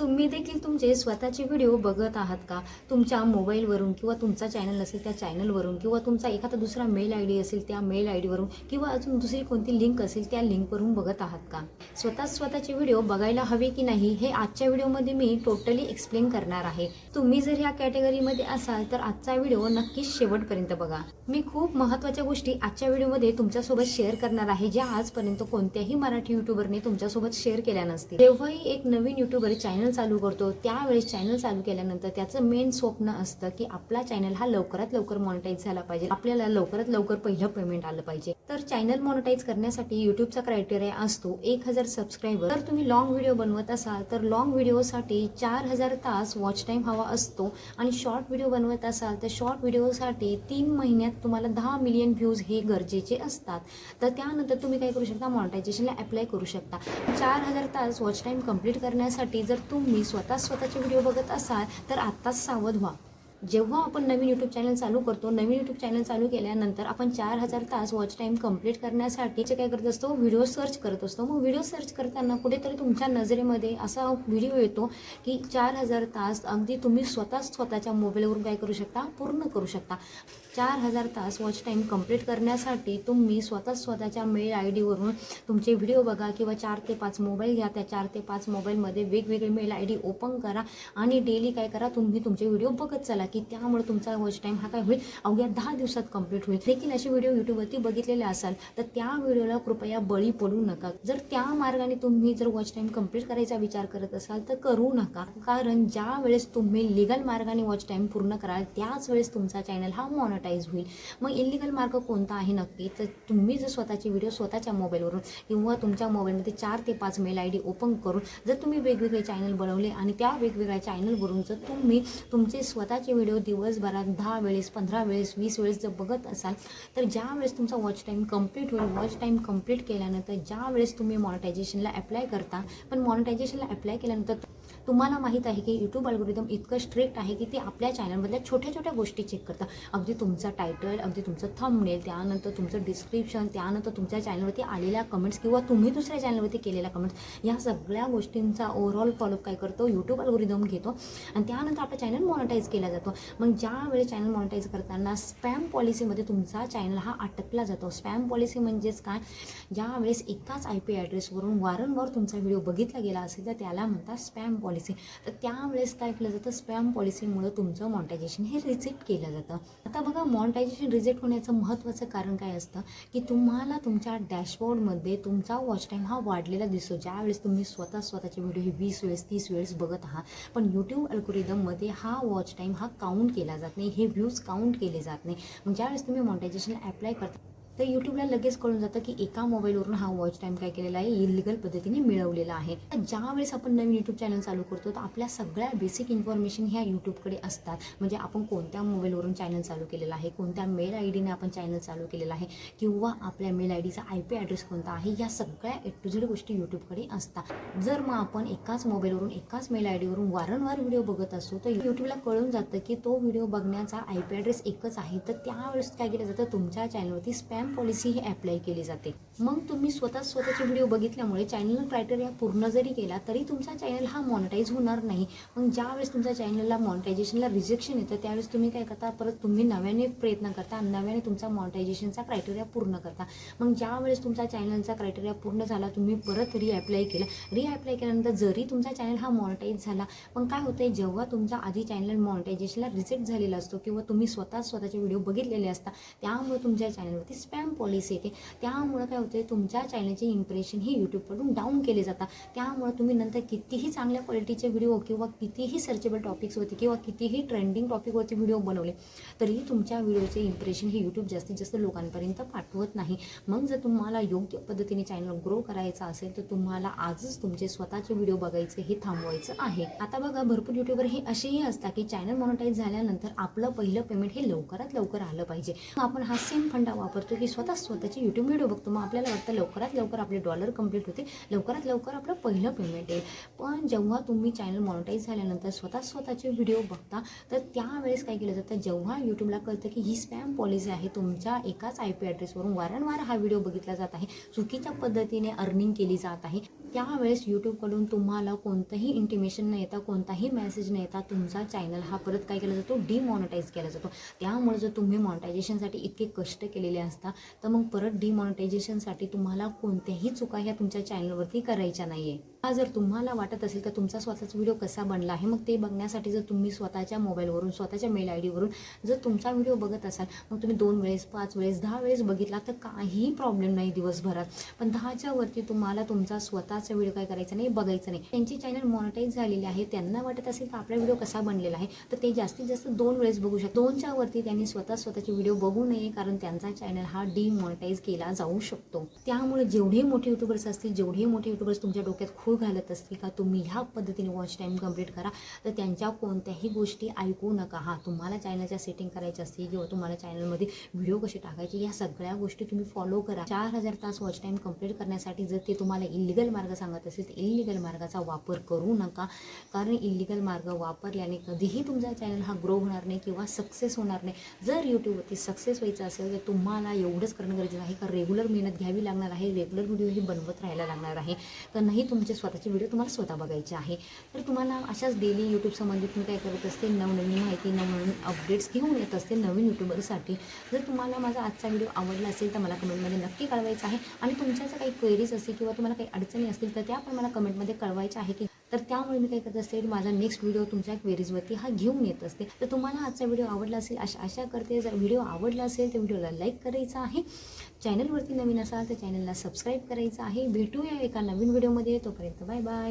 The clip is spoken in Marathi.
तुम्ही देखील तुमचे स्वतःचे व्हिडिओ बघत आहात का? तुमच्या मोबाईलवरून किंवा तुमचा चॅनल असेल त्या चॅनलवरून किंवा तुमचा एखादा दुसरा मेल आय डी असेल त्या मेल आय डीवरून किंवा अजून दुसरी कोणती लिंक असेल त्या लिंकवरून बघत आहात का? स्वतःचे व्हिडिओ बघायला हवे की नाही हे आजच्या व्हिडिओमध्ये मी टोटली एक्सप्लेन करणार आहे. तुम्ही जर ह्या कॅटेगरीमध्ये असाल तर आजचा व्हिडिओ नक्कीच शेवटपर्यंत बघा. मी खूप महत्त्वाच्या गोष्टी आजच्या व्हिडिओमध्ये तुमच्यासोबत शेअर करणार आहे, ज्या आजपर्यंत कोणत्याही मराठी यूट्यूबरने तुमच्यासोबत शेअर केल्या नसतील. जेव्हाही एक नवीन यूट्यूबर चॅनल चालू करतो त्यावेळेस चॅनल चालू केल्यानंतर त्याचं मेन स्वप्न असतं की आपला चॅनल हा लवकरात लवकर मॉनिटाईज झाला पाहिजे, आपल्याला लवकरात लवकर पहिलं पेमेंट आलं पाहिजे. तर चॅनल मॉनिटाईज करण्यासाठी यूट्यूबचा क्रायटेरिया असतो 1000 सबस्क्रायबर. जर तुम्ही लॉंग व्हिडिओ बनवत असाल तर लॉंग व्हिडिओसाठी 4000 तास वॉच टाईम हवा असतो आणि शॉर्ट व्हिडिओ बनवत असाल तर शॉर्ट व्हिडिओसाठी 3 महिन्यात तुम्हाला 10 मिलियन व्ह्यूज हे गरजेचे असतात. तर त्यानंतर तुम्ही काय करू शकता, मॉनिटायझेशनला अप्लाय करू शकता. 4000 तास वॉच टाईम कंप्लीट करण्यासाठी जर तुम्ही स्वतःचे व्हिडिओ बघत असाल तर आत्ताच सावध व्हा. जेव्हा आपण नवीन यूट्यूब चॅनल चालू करतो, नवीन यूट्यूब चॅनल चालू केल्यानंतर आपण 4000 तास वॉच टाईम कंप्लीट करण्यासाठी काय करत असतो, व्हिडिओ सर्च करत असतो. मग व्हिडिओ सर्च करताना कुठेतरी तुमच्या नजरेमध्ये असा व्हिडिओ येतो की 4000 तास अगदी तुम्ही स्वतःच्या मोबाईलवरून काय करू शकता, पूर्ण करू शकता. 4000 तास वॉच टाईम कंप्लीट करण्यासाठी तुम्ही स्वतःच्या मेल आय डीवरून तुमचे व्हिडिओ बघा किंवा 4 ते 5 मोबाईल घ्या. त्या 4 ते 5 मोबाईलमध्ये वेगवेगळे मेल आय डी ओपन करा आणि डेली काय करा, तुम्ही तुमचे व्हिडिओ बघत चला की त्यामुळे तुमचा वॉच टाईम हा काय होईल, अवघ्या 10 दिवसात कंप्लीट होईल. देखील असे व्हिडिओ यूट्यूबवरती बघितलेले असाल तर त्या व्हिडिओला कृपया बळी पडू नका. जर त्या मार्गाने तुम्ही जर वॉच टाईम कंप्लीट करायचा विचार करत असाल तर करू नका, कारण ज्या वेळेस तुम्ही लिगल मार्गाने वॉच टाईम पूर्ण कराल त्याच वेळेस तुमचा चॅनल हा मॉनिटाईज होईल. मग इलिगल मार्ग कोणता आहे नक्की, तर तुम्ही जर स्वतःचे व्हिडिओ स्वतःच्या मोबाईलवरून किंवा तुमच्या मोबाईलमध्ये 4 ते 5 मेल आय डी ओपन करून जर तुम्ही वेगवेगळे चॅनल बनवले आणि त्या वेगवेगळ्या चॅनलवरून जर तुम्ही तुमचे स्वतःचे व्हिडिओ दिवसभरात 10 वेळेस 15 वेळेस 20 वेळेस जर बघत असाल तर ज्या वेळेस तुमचा वॉच टाईम कंप्लीट होईल, वॉच टाईम कंप्लीट केल्यानंतर ज्या वेळेस तुम्ही मॉनिटायझेशनला अप्लाय करता, पण मॉनिटायझेशनला अप्लाय केल्यानंतर तुम्हाला माहीत आहे की यूट्यूब अल्गोरिदम इतकं स्ट्रिक्ट आहे की ते आपल्या चॅनलमधल्या छोट्या गोष्टी चेक करतात. अगदी तुमचा टायटल, अगदी तुमचं थंबनेल, त्यानंतर तुमचं डिस्क्रिप्शन, त्यानंतर तुमच्या चॅनलवरती आलेल्या कमेंट्स किंवा तुम्ही दुसऱ्या चॅनलवरती केलेल्या कमेंट्स, या सगळ्या गोष्टींचा ओव्हरऑल फॉलोअप काय करतो, यूट्यूब अल्गोरिदम घेतो आणि त्यानंतर आपला चॅनल मॉनिटाईज केला जातो. मग ज्यावेळी चॅनल मॉनिटाईज करताना स्पॅम पॉलिसीमध्ये तुमचा चॅनल हा अटकला जातो. स्पॅम पॉलिसी म्हणजेच काय, ज्यावेळेस एकाच IP ॲड्रेसवरून वारंवार तुमचा व्हिडिओ बघितला गेला असेल तर त्याला म्हणतात स्पॅम पॉलिसी. तर त्यावेळेस काय केलं जातं, स्पॅम पॉलिसीमुळे तुमचं मॉनिटायझेशन हे रिजेक्ट केलं जातं. आता बघा, मॉनिटायझेशन रिजेक्ट होण्याचं महत्त्वाचं कारण काय असतं की तुम्हाला तुमच्या डॅशबोर्डमध्ये तुमचा वॉच टाईम हा वाढलेला दिसतो. ज्यावेळेस तुम्ही स्वतःचे व्हिडिओ हे 20 वेळेस 30 वेळेस बघत आहात, पण यूट्यूब अल्गोरिदममध्ये हा वॉच टाईम हा काउंट केला जात नाही, हे व्ह्यूज काउंट केले जात नाही. मग ज्यावेळेस तुम्ही मॉनिटायझेशनला अप्लाय करता तर यूट्यूबला लगेच कळून जातं की एका मोबाईलवरून हा वॉच टाईम काय केलेला आहे, इलिगल पद्धतीने मिळवलेला आहे. ज्यावेळेस आपण नवीन यूट्यूब चॅनल चालू करतो तर आपल्या सगळ्या बेसिक इन्फॉर्मेशन ह्या यूट्यूबकडे असतात. म्हणजे आपण कोणत्या मोबाईलवरून चॅनल चालू केलेला आहे, कोणत्या मेल आय डीने आपण चॅनल चालू केलेला आहे किंवा आपल्या मेल आय डीचा IP ॲड्रेस कोणता आहे, या सगळ्या A to Z गोष्टी यूट्यूबकडे असतात. जर मग आपण एकाच मोबाईलवरून एकाच मेल आय डीवरून वारंवार व्हिडिओ बघत असतो तर यूट्यूबला कळून जातं की तो व्हिडिओ बघण्याचा IP ॲड्रेस एकच आहे. तर त्यावेळेस काय केलं जातं, तुमच्या चॅनलवरती स्पॅम पॉलिसी ही अप्लाय केली जाते. मग तुम्ही स्वतःचे व्हिडिओ बघितल्यामुळे चॅनल क्रायटेरिया पूर्ण जरी केला तरी तुमचा चॅनल हा मॉनिटाईज होणार नाही. मग ज्यावेळेस तुमच्या चॅनलला मॉनिटायझेशनला रिजेक्शन येतं त्यावेळेस तुम्ही काय करता, परत तुम्ही नव्याने प्रयत्न करता, नव्याने तुमचा मॉनिटायझेशनचा क्रायटेरिया पूर्ण करता. मग ज्यावेळेस तुमचा चॅनलचा क्रायटेरिया पूर्ण झाला, तुम्ही परत रिअप्लाय केल्यानंतर जरी तुमचा चॅनल हा मॉनिटाईज झाला, पण काय होतंय, जेव्हा तुमचा आधी चॅनल मॉनिटायझेशनला रिजेक्ट झालेला असतो किंवा तुम्ही स्वतःचे व्हिडिओ बघितलेले असतात, त्यामुळे तुमच्या चॅनलवरती स्पॅम पॉलिसी येते. त्यामुळे काय होते, तुमच्या चॅनलचे इम्प्रेशन हे यूट्यूबकडून डाऊन केले जातात. त्यामुळे तुम्ही नंतर कितीही चांगल्या क्वालिटीचे व्हिडिओ किंवा कितीही सर्चेबल टॉपिक्सवरती किंवा कितीही ट्रेंडिंग टॉपिकवरती व्हिडिओ बनवले तरी तुमच्या व्हिडिओचे इम्प्रेशन हे यूट्यूब जास्तीत जास्त लोकांपर्यंत पाठवत नाही. मग जर तुम्हाला योग्य पद्धतीने चॅनल ग्रो करायचा असेल तर तुम्हाला आजच तुमचे स्वतःचे व्हिडिओ बघायचे हे थांबवायचं आहे. आता बघा, भरपूर यूट्यूबर हे असेही असतात की चॅनल मॉनिटाईज झाल्यानंतर आपलं पहिलं पेमेंट हे लवकरात लवकर आलं पाहिजे. आपण हा सेम फंडा वापरतो की स्वतःचे यूट्यूब व्हिडिओ बघतो, मग आपल्याला वाटतं लवकरात लवकर आपले डॉलर कंप्लीट होते, लवकरात लवकर आपलं पहिलं पेमेंट येईल. पण जेव्हा तुम्ही चॅनल मॉनिटाईज झाल्यानंतर स्वतःचे व्हिडिओ बघता तर त्यावेळेस काय केलं जातं, जेव्हा यूट्यूबला कळतं की ही स्पॅम पॉलिसी आहे, तुमच्या एकाच IP ॲड्रेसवरून वारंवार हा व्हिडिओ बघितला जात आहे, चुकीच्या पद्धतीने अर्निंग केली जात आहे, त्यावेळेस यूट्यूबकडून तुम्हाला कोणतंही इंटिमेशन न येता, कोणताही मेसेज न येता तुमचा चॅनल हा परत काय केला जातो, डिमॉनिटाईज केला जातो. त्यामुळे जर तुम्ही मॉनिटायझेशनसाठी इतके कष्ट केलेले असता तर मग परत डिमॉनिटायझेशनसाठी तुम्हाला कोणत्याही चुका ह्या तुमच्या चॅनलवरती करायच्या नाही आहे. हा जर तुम्हाला वाटत असेल का तुमचा स्वतःचा व्हिडिओ कसा बनला आहे, मग ते बघण्यासाठी जर तुम्ही स्वतःच्या मोबाईलवरून, स्वतःच्या मेल आय डीवरून जर तुमचा व्हिडिओ बघत असाल, मग तुम्ही 2 वेळेस, 5 वेळेस, 10 वेळेस बघितला तर काहीही प्रॉब्लेम नाही दिवसभरात. पण 10च्या वरती तुम्हाला तुमचा स्वतःचा व्हिडिओ काय करायचा नाही, बघायचा नाही. त्यांची चॅनल मॉनिटाईज झालेली आहे, त्यांना वाटत असेल का आपला व्हिडिओ कसा बनलेला आहे, तर ते जास्तीत जास्त 2 वेळेस बघू शकतात. 2च्या वरती त्यांनी स्वतःचे व्हिडिओ बघू नये, कारण त्यांचा चॅनल हा डिमॉनिटाईज केला जाऊ शकतो. त्यामुळे जेवढे मोठे यूट्यूबर्स असतील, जेवढे मोठे यूट्यूबर्स तुमच्या डोक्यात खूळ घालत असतील का तुम्ही ह्या पद्धतीने वॉच टाईम कंप्लीट करा, तर त्यांच्या कोणत्याही गोष्टी ऐकू नका. हा, तुम्हाला चॅनलच्या सेटिंग करायची असतील किंवा तुम्हाला चॅनलमध्ये व्हिडिओ कसे टाकायचे, या सगळ्या गोष्टी तुम्ही फॉलो करा. 4000 तास वॉच टाईम कंप्लीट करण्यासाठी जर ते तुम्हाला इल्लिगल मार्ग सांगत असेल तर इल्लिगल मार्गाचा वापर करू नका, कारण इल्लिगल मार्ग वापरल्याने कधीही तुमचा चॅनल हा ग्रो होणार नाही किंवा सक्सेस होणार नाही. जर यूट्यूबवरती सक्सेस व्हायचं असेल तर तुम्हाला एवढंच करणं गरजेचं आहे का रेग्युलर मेहनत घ्यावी लागणार आहे, रेग्युलर व्हिडिओही बनवत राहायला लागणार आहे, तर नाही तुमचे स्वतःचे व्हिडिओ तुम्हाला स्वतः बघायचे आहे. तर तुम्हाला अशाच डेली यूट्यूब संबंधित मी काय करत असते, नवनवीन माहिती, नवनवीन अपडेट्स घेऊन येत असते नवीन यूट्यूबरसाठी. जर तुम्हाला माझा आजचा व्हिडिओ आवडला असेल तर मला कमेंटमध्ये नक्की कळवायचं आहे, आणि तुमच्या जर काही क्वेरीज असतील किंवा तुम्हाला काही अडचणी असतील तर त्या पण मला कमेंटमध्ये कळवायच्या आहे की. तर त्यामुळे मी काय करत असते, माझा नेक्स्ट व्हिडिओ तुमच्या क्वेरीजवरती हा घेऊन येत असते. तर तुम्हाला आजचा व्हिडिओ आवडला असेल आशा करते. जर व्हिडिओ आवडला असेल तर व्हिडिओला लाईक करायचा आहे, चॅनलवरती नवीन असाल तर चॅनलला सबस्क्राईब करायचं आहे. भेटूया एका नवीन व्हिडिओमध्ये, तोपर्यंत बाय बाय.